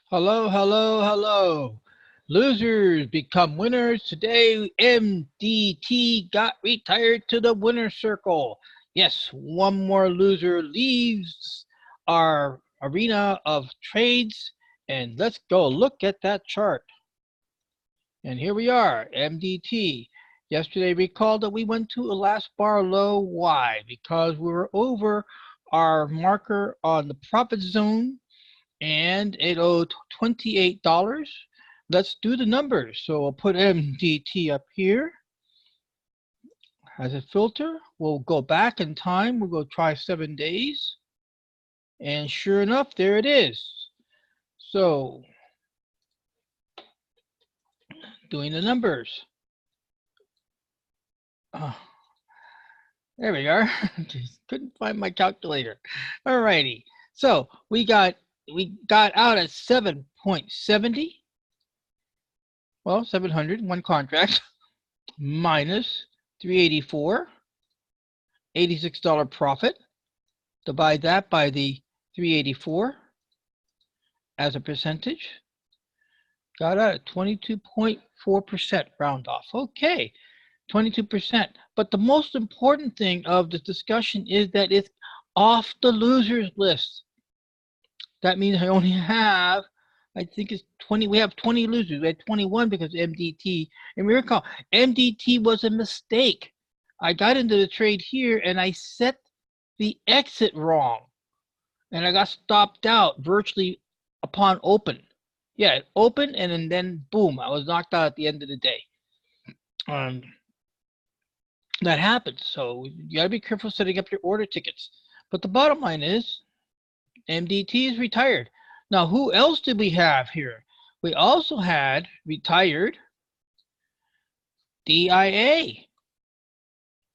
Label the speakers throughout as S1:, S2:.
S1: Hello, hello, hello. Losers become winners. Today, MDT got retired to the winner's circle. Yes, one more loser leaves our arena of trades. And let's go look at that chart. And here we are, MDT. Yesterday, recall that we went to a last bar low. Why? Because we were over our marker on the profit zone and it owed $28. Let's do the numbers. So I'll put MDT up here as a filter. We'll go back in time. We'll go try 7 days. And sure enough, there it is. So doing the numbers. Oh, there we are. Just couldn't find my calculator. Alrighty. So we got out at 7.70. Well, 700, one contract, minus 384, $86 profit. Divide that by the 384 as a percentage. Got out at 22.4% round off. Okay, 22%. But the most important thing of this discussion is that it's off the losers list. That means I only have, I think it's 20. We have 20 losers. We had 21 because of MDT. And recall, MDT was a mistake. I got into the trade here and I set the exit wrong. And I got stopped out virtually upon open. Yeah, it opened and then boom, I was knocked out at the end of the day. That happens. So you gotta be careful setting up your order tickets. But the bottom line is MDT is retired. Now, who else did we have here? We also had retired DIA.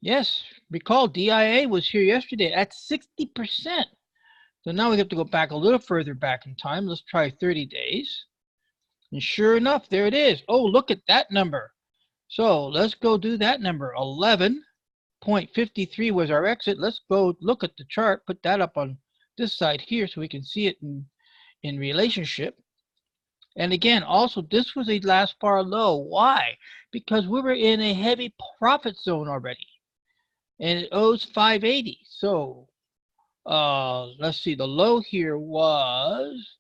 S1: Yes, recall DIA was here yesterday at 60%. So now we have to go back a little further back in time. Let's try 30 days. And sure enough, there it is. Oh, look at that number. So let's go do that number. 11.53 was our exit. Let's go look at the chart, put that up on this side here so we can see it in relationship. And again, also, this was a last bar low. Why? Because we were in a heavy profit zone already. And it owes 580. So let's see, the low here was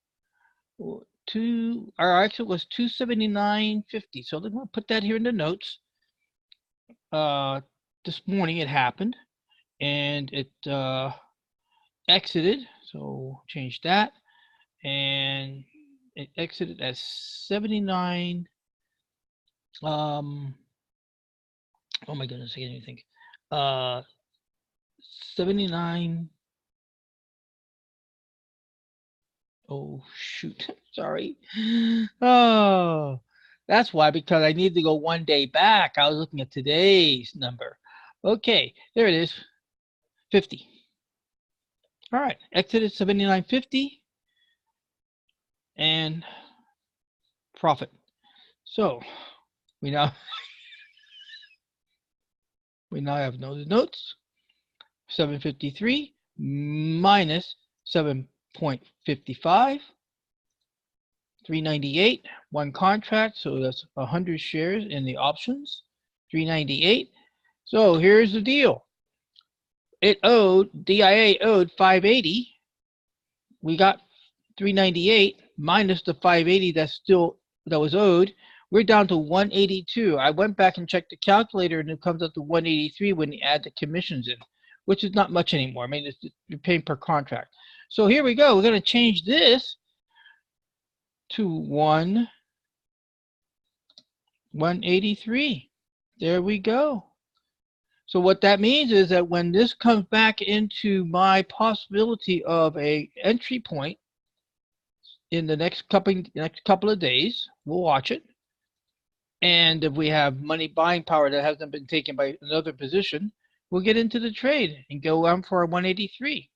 S1: our exit was 279.50. So let's put that here in the notes. This morning it happened and it exited. So change that. And it exited at 79. Oh my goodness, I can't even think. 79. Oh shoot, sorry. Oh, that's why, because I need to go 1 day back. I was looking at today's number. Okay, there it is, 50. All right, exited 79.50 and profit. So we now have those notes. 753 minus 7.55, 398, one contract, so that's 100 shares in the options, 398. So here's the deal. DIA owed 580. We got 398 minus the 580 that was owed. We're down to 182. I went back and checked the calculator and it comes up to 183 when you add the commissions in, which is not much anymore. I mean, you're paying per contract. So here we go. We're going to change this to 183. There we go. So what that means is that when this comes back into my possibility of a entry point in the next couple of days, we'll watch it. And if we have money buying power that hasn't been taken by another position, we'll get into the trade and go on for a 183.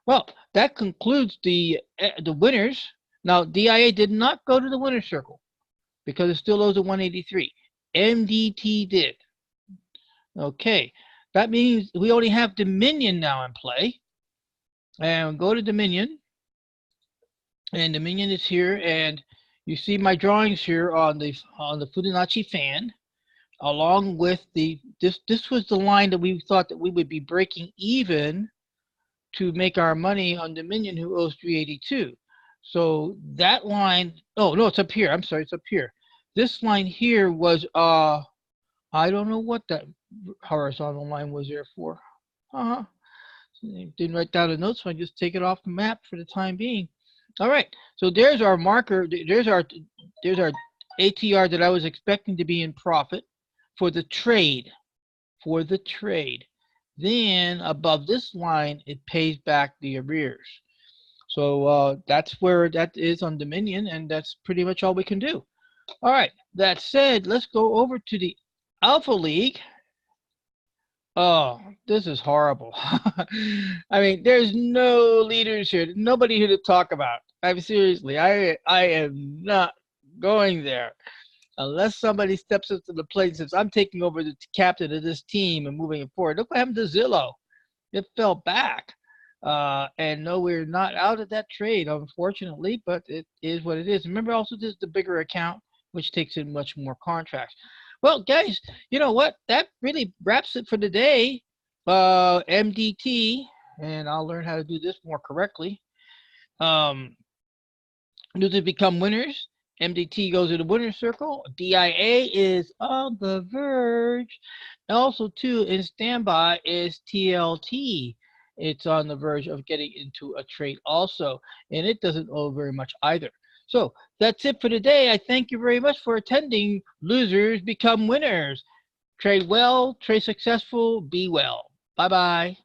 S1: Well, that concludes the winners. Now, DIA did not go to the winner's circle because it still owes a 183. MDT did. Okay, that means we only have Dominion now in play. And go to Dominion. and Dominion is here, and you see my drawings here on the Fibonacci fan, along with this was the line that we thought that we would be breaking even to make our money on Dominion, who owes 382. So that line, oh no, it's up here. I'm sorry, it's up here. This line here was I don't know what that horizontal line was there for. Uh-huh. Didn't write down a note, so I just take it off the map for the time being. All right, so there's our marker. There's our ATR that I was expecting to be in profit for the trade. For the trade. Then above this line, it pays back the arrears. So that's where that is on Dominion, and that's pretty much all we can do. All right, that said, let's go over to the Alpha League. Oh, this is horrible. I mean, there's no leaders here, nobody here to talk about. I mean, seriously, I am not going there unless somebody steps up to the plate and says, I'm taking over the captain of this team and moving it forward. Look what happened to Zillow. It fell back. And no, we're not out of that trade, unfortunately, but it is what it is. Remember, also, this is the bigger account, which takes in much more contracts. Well, guys, you know what? That really wraps it for today. MDT, and I'll learn how to do this more correctly. Losers become winners. MDT goes to the winner's circle. DIA is on the verge. Also, too, in standby is TLT. It's on the verge of getting into a trade also, and it doesn't owe very much either. So that's it for today. I thank you very much for attending. Losers become winners. Trade well, trade successful, be well. Bye-bye.